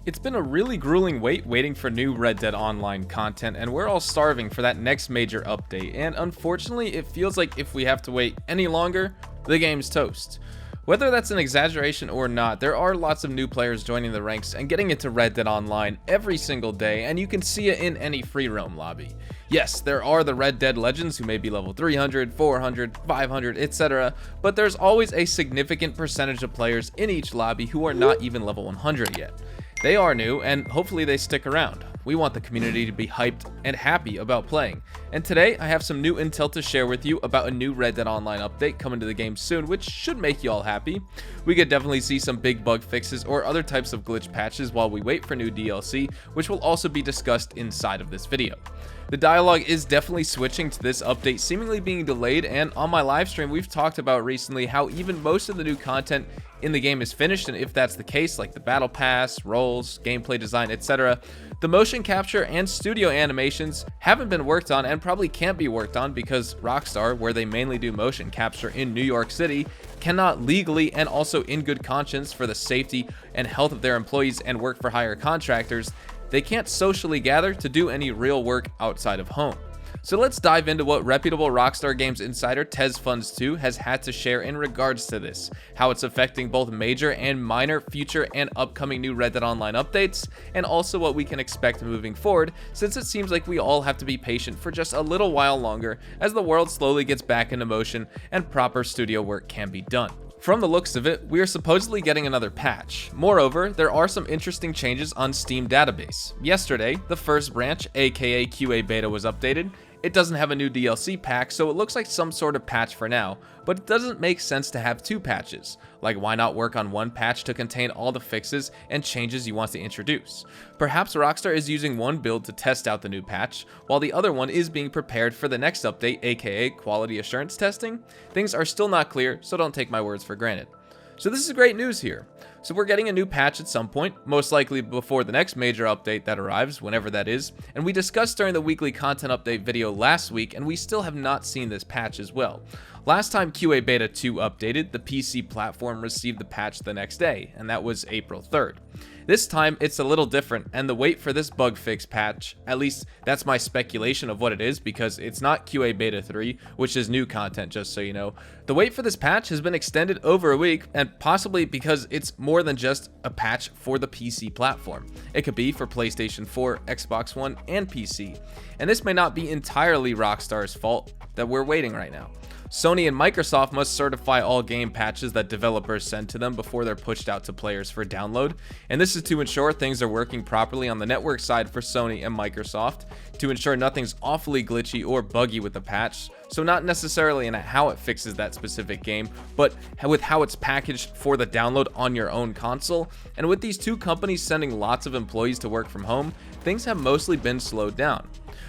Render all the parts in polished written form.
It's been a really grueling wait waiting for new Red Dead Online content, and we're all starving for that next major update, and unfortunately it feels like if we have to wait any longer, the game's toast. Whether that's an exaggeration or not, there are lots of new players joining the ranks and getting into Red Dead Online every single day, and you can see it in any free roam lobby. Yes, there are the Red Dead legends who may be level 300, 400, 500, etc., but there's always a significant percentage of players in each lobby who are not even level 100 yet. They are new, and hopefully they stick around. We want the community to be hyped and happy about playing. And today, I have some new intel to share with you about a new Red Dead Online update coming to the game soon, which should make you all happy. We could definitely see some big bug fixes or other types of glitch patches while we wait for new DLC, which will also be discussed inside of this video. The dialogue is definitely switching to this update seemingly being delayed, and on my live stream we've talked about recently how even most of the new content in the game is finished, and if that's the case, like the battle pass, roles, gameplay design, etc., the motion capture and studio animations haven't been worked on and probably can't be worked on because Rockstar, where they mainly do motion capture in New York City, cannot legally and also in good conscience for the safety and health of their employees and work for hire contractors, they can't socially gather to do any real work outside of home. So let's dive into what reputable Rockstar Games insider TezFunds2 has had to share in regards to this, how it's affecting both major and minor future and upcoming new Red Dead Online updates, and also what we can expect moving forward, since it seems like we all have to be patient for just a little while longer as the world slowly gets back into motion and proper studio work can be done. From the looks of it, we are supposedly getting another patch. Moreover, there are some interesting changes on Steam database. Yesterday, the first branch, aka QA Beta, was updated. It doesn't have a new DLC pack, so it looks like some sort of patch for now, but it doesn't make sense to have two patches. Like, why not work on one patch to contain all the fixes and changes you want to introduce? Perhaps Rockstar is using one build to test out the new patch, while the other one is being prepared for the next update, aka quality assurance testing? Things are still not clear, so don't take my words for granted. So this is great news here. So we're getting a new patch at some point, most likely before the next major update that arrives, whenever that is, and we discussed during the weekly content update video last week, and we still have not seen this patch as well. Last time QA Beta 2 updated, the PC platform received the patch the next day, and that was April 3rd. This time, it's a little different, and the wait for this bug fix patch, at least that's my speculation of what it is, because it's not QA Beta 3, which is new content, just so you know. The wait for this patch has been extended over a week, and possibly because it's more than just a patch for the PC platform. It could be for PlayStation 4, Xbox One, and PC. And this may not be entirely Rockstar's fault that we're waiting right now. Sony and Microsoft must certify all game patches that developers send to them before they're pushed out to players for download, and this is to ensure things are working properly on the network side for Sony and Microsoft, to ensure nothing's awfully glitchy or buggy with the patch, so not necessarily in how it fixes that specific game, but with how it's packaged for the download on your own console. And with these two companies sending lots of employees to work from home, things have mostly been slowed down.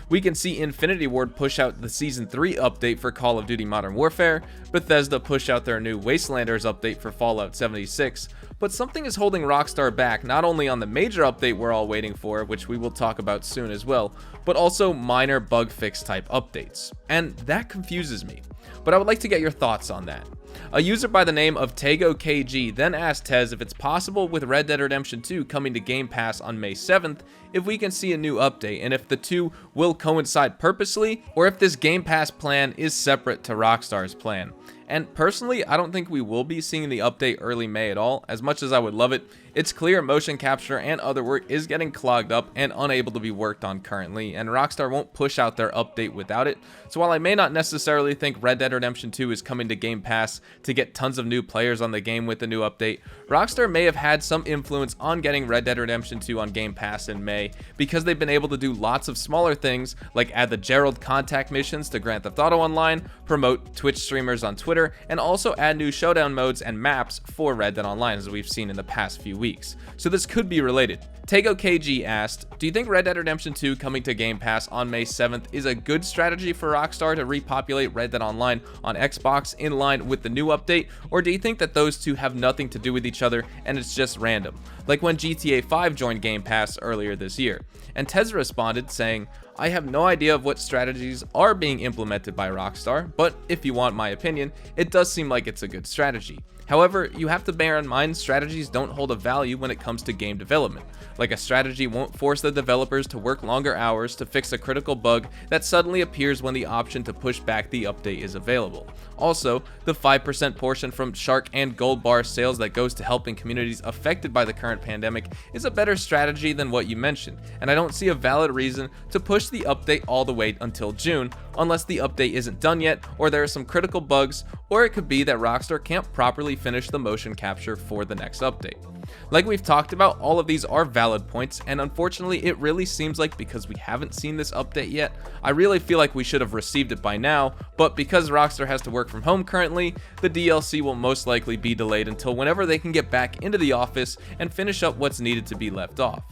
We can see Infinity Ward push out the Season 3 update for Call of Duty Modern Warfare, Bethesda push out their new Wastelanders update for Fallout 76, but something is holding Rockstar back not only on the major update we're all waiting for, which we will talk about soon as well, but also minor bug fix type updates. And that confuses me, but I would like to get your thoughts on that. A user by the name of TagoKG then asked Tez if it's possible with Red Dead Redemption 2 coming to Game Pass on May 7th, if we can see a new update, and if the two will coincide purposely, or if this Game Pass plan is separate to Rockstar's plan. And personally, I don't think we will be seeing the update early May at all. As much as I would love it, it's clear motion capture and other work is getting clogged up and unable to be worked on currently, and Rockstar won't push out their update without it. So while I may not necessarily think Red Dead Redemption 2 is coming to Game Pass to get tons of new players on the game with the new update, Rockstar may have had some influence on getting Red Dead Redemption 2 on Game Pass in May, because they've been able to do lots of smaller things like add the Gerald contact missions to Grand Theft Auto Online, promote Twitch streamers on Twitter, and also add new showdown modes and maps for Red Dead Online, as we've seen in the past few weeks. So this could be related. TagoKG asked, do you think Red Dead Redemption 2 coming to Game Pass on May 7th is a good strategy for Rockstar to repopulate Red Dead Online on Xbox in line with the new update, or do you think that those two have nothing to do with each other and it's just random, like when GTA 5 joined Game Pass earlier this year? And Tez responded saying, I have no idea of what strategies are being implemented by Rockstar, but if you want my opinion, it does seem like it's a good strategy. However, you have to bear in mind strategies don't hold a value when it comes to game development. Like a strategy won't force the developers to work longer hours to fix a critical bug that suddenly appears when the option to push back the update is available. Also, the 5% portion from Shark and Gold Bar sales that goes to helping communities affected by the current pandemic is a better strategy than what you mentioned, and I don't see a valid reason to push the update all the way until June unless the update isn't done yet, or there are some critical bugs, or it could be that Rockstar can't properly finish the motion capture for the next update. Like we've talked about, all of these are valid points, and unfortunately it really seems like because we haven't seen this update yet, I really feel like we should have received it by now, but because Rockstar has to work from home currently, the DLC will most likely be delayed until whenever they can get back into the office and finish up what's needed to be left off.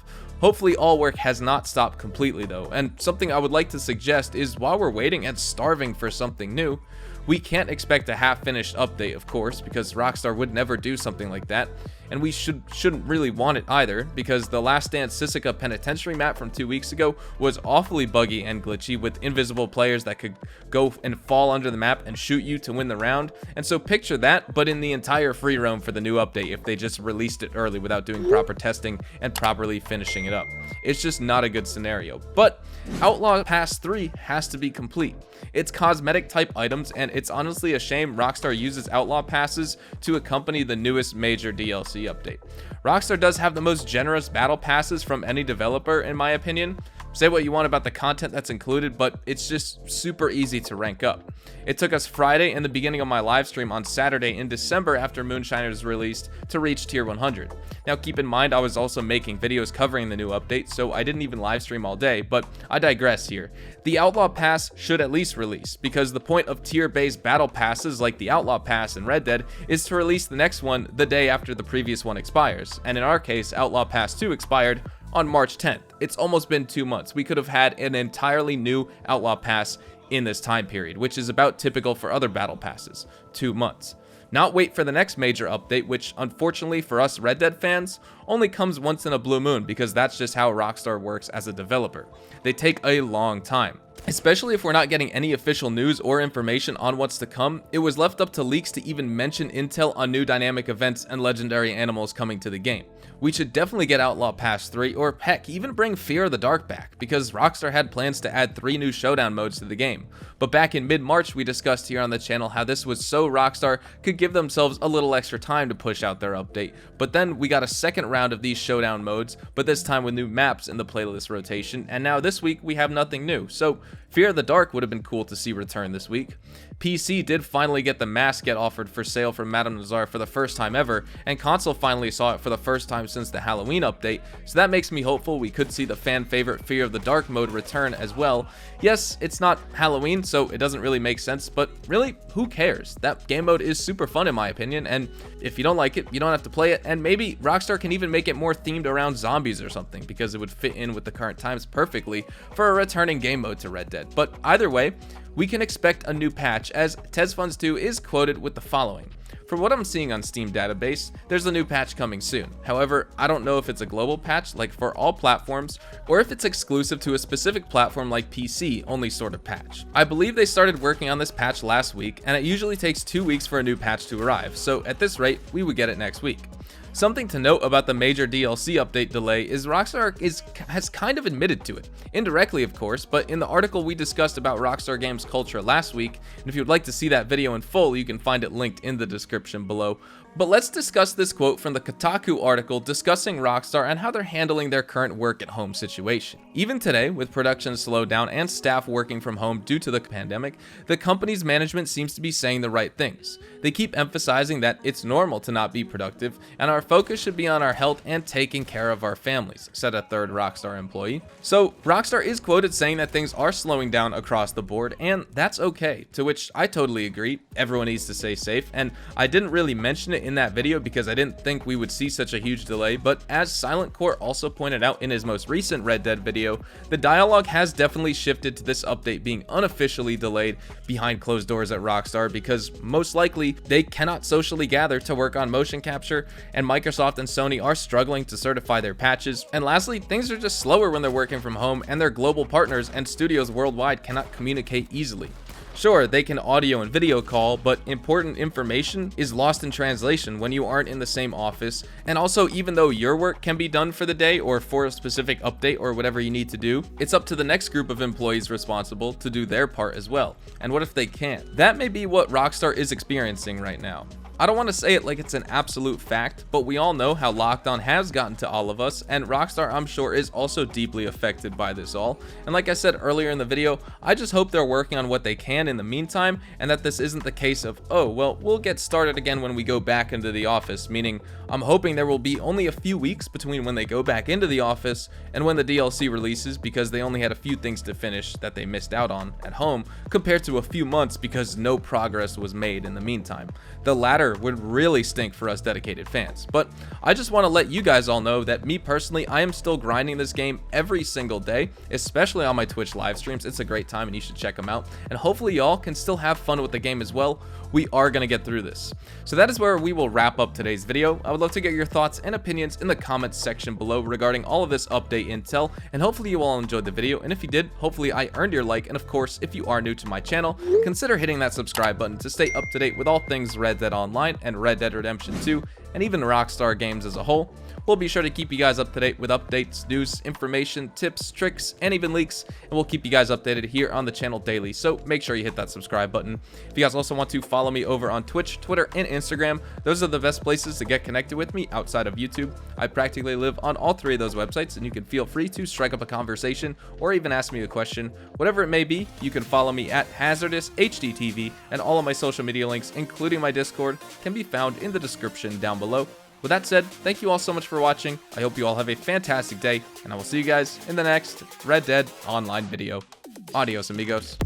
Hopefully all work has not stopped completely though, and something I would like to suggest is while we're waiting and starving for something new, we can't expect a half-finished update, of course, because Rockstar would never do something like that, and we shouldn't really want it either, because the Last Stand Sisika Penitentiary map from 2 weeks ago was awfully buggy and glitchy, with invisible players that could go and fall under the map and shoot you to win the round, and so picture that, but in the entire free roam for the new update if they just released it early without doing proper testing and properly finishing it up. It's just not a good scenario, but Outlaw Pass 3 has to be complete. It's cosmetic type items, and it's honestly a shame Rockstar uses Outlaw Passes to accompany the newest major DLC update. Rockstar does have the most generous battle passes from any developer in my opinion. Say what you want about the content that's included, but it's just super easy to rank up. It took us Friday and the beginning of my live stream on Saturday in December after Moonshiner's released to reach tier 100. Now keep in mind I was also making videos covering the new update, so I didn't even live stream all day, but I digress here. The Outlaw Pass should at least release, because the point of tier-based battle passes like the Outlaw Pass in Red Dead is to release the next one the day after the previous one expires, and in our case Outlaw Pass 2 expired on March 10th. It's almost been 2 months. We could have had an entirely new Outlaw Pass in this time period, which is about typical for other battle passes, 2 months. Not wait for the next major update, which unfortunately for us Red Dead fans only comes once in a blue moon, because that's just how Rockstar works as a developer. They take a long time. Especially if we're not getting any official news or information on what's to come, it was left up to leaks to even mention intel on new dynamic events and legendary animals coming to the game. We should definitely get Outlaw Pass 3, or heck, even bring Fear of the Dark back, because Rockstar had plans to add 3 new showdown modes to the game. But back in mid-March we discussed here on the channel how this was so Rockstar could give themselves a little extra time to push out their update, but then we got a second round of these showdown modes, but this time with new maps in the playlist rotation, and now this week we have nothing new, so Fear of the Dark would have been cool to see return this week. PC did finally get the mask get offered for sale from Madame Nazar for the first time ever, and console finally saw it for the first time since the Halloween update, so that makes me hopeful we could see the fan favorite Fear of the Dark mode return as well. Yes, it's not Halloween, so it doesn't really make sense, but really, who cares? That game mode is super fun in my opinion, and if you don't like it, you don't have to play it, and maybe Rockstar can even make it more themed around zombies or something, because it would fit in with the current times perfectly for a returning game mode to Red Dead. But either way, we can expect a new patch, as TezFunds2 is quoted with the following. From what I'm seeing on Steam database, there's a new patch coming soon. However, I don't know if it's a global patch like for all platforms, or if it's exclusive to a specific platform like PC only sort of patch. I believe they started working on this patch last week, and it usually takes 2 weeks for a new patch to arrive, so at this rate, we would get it next week. Something to note about the major DLC update delay is Rockstar has kind of admitted to it. Indirectly, of course, but in the article we discussed about Rockstar Games culture last week, and if you would like to see that video in full, you can find it linked in the description below. But let's discuss this quote from the Kotaku article discussing Rockstar and how they're handling their current work at home situation. Even today, with production slowed down and staff working from home due to the pandemic, the company's management seems to be saying the right things. They keep emphasizing that it's normal to not be productive, and our focus should be on our health and taking care of our families, said a third Rockstar employee. So Rockstar is quoted saying that things are slowing down across the board, and that's okay, to which I totally agree. Everyone needs to stay safe, and I didn't really mention it in that video because I didn't think we would see such a huge delay, but as Silent Core also pointed out in his most recent Red Dead video, the dialogue has definitely shifted to this update being unofficially delayed behind closed doors at Rockstar, because most likely they cannot socially gather to work on motion capture, and Microsoft and Sony are struggling to certify their patches, and lastly, things are just slower when they're working from home and their global partners and studios worldwide cannot communicate easily. Sure, they can audio and video call, but important information is lost in translation when you aren't in the same office. And also, even though your work can be done for the day or for a specific update or whatever you need to do, it's up to the next group of employees responsible to do their part as well. And what if they can't? That may be what Rockstar is experiencing right now. I don't want to say it like it's an absolute fact, but we all know how lockdown has gotten to all of us, and Rockstar, I'm sure, is also deeply affected by this all. And like I said earlier in the video, I just hope they're working on what they can in the meantime, and that this isn't the case of, oh, well, we'll get started again when we go back into the office, meaning I'm hoping there will be only a few weeks between when they go back into the office and when the DLC releases, because they only had a few things to finish that they missed out on at home, compared to a few months because no progress was made in the meantime. The latter would really stink for us dedicated fans. But I just want to let you guys all know that me personally, I am still grinding this game every single day, especially on my Twitch live streams. It's a great time and you should check them out. And hopefully y'all can still have fun with the game as well. We are going to get through this. So that is where we will wrap up today's video. I would love to get your thoughts and opinions in the comments section below regarding all of this update intel, and hopefully you all enjoyed the video. And if you did, hopefully I earned your like. And of course, if you are new to my channel, consider hitting that subscribe button to stay up to date with all things Red Dead Online and Red Dead Redemption 2, and even Rockstar games as a whole. We'll be sure to keep you guys up to date with updates, news, information, tips, tricks, and even leaks, and we'll keep you guys updated here on the channel daily, so make sure you hit that subscribe button. If you guys also want to follow me over on Twitch, Twitter, and Instagram, those are the best places to get connected with me outside of YouTube. I practically live on all three of those websites, and you can feel free to strike up a conversation or even ask me a question. Whatever it may be, you can follow me at HazardousHDTV, and all of my social media links, including my Discord, can be found in the description down below. With that said, thank you all so much for watching. I hope you all have a fantastic day, and I will see you guys in the next Red Dead Online video. Adios, amigos.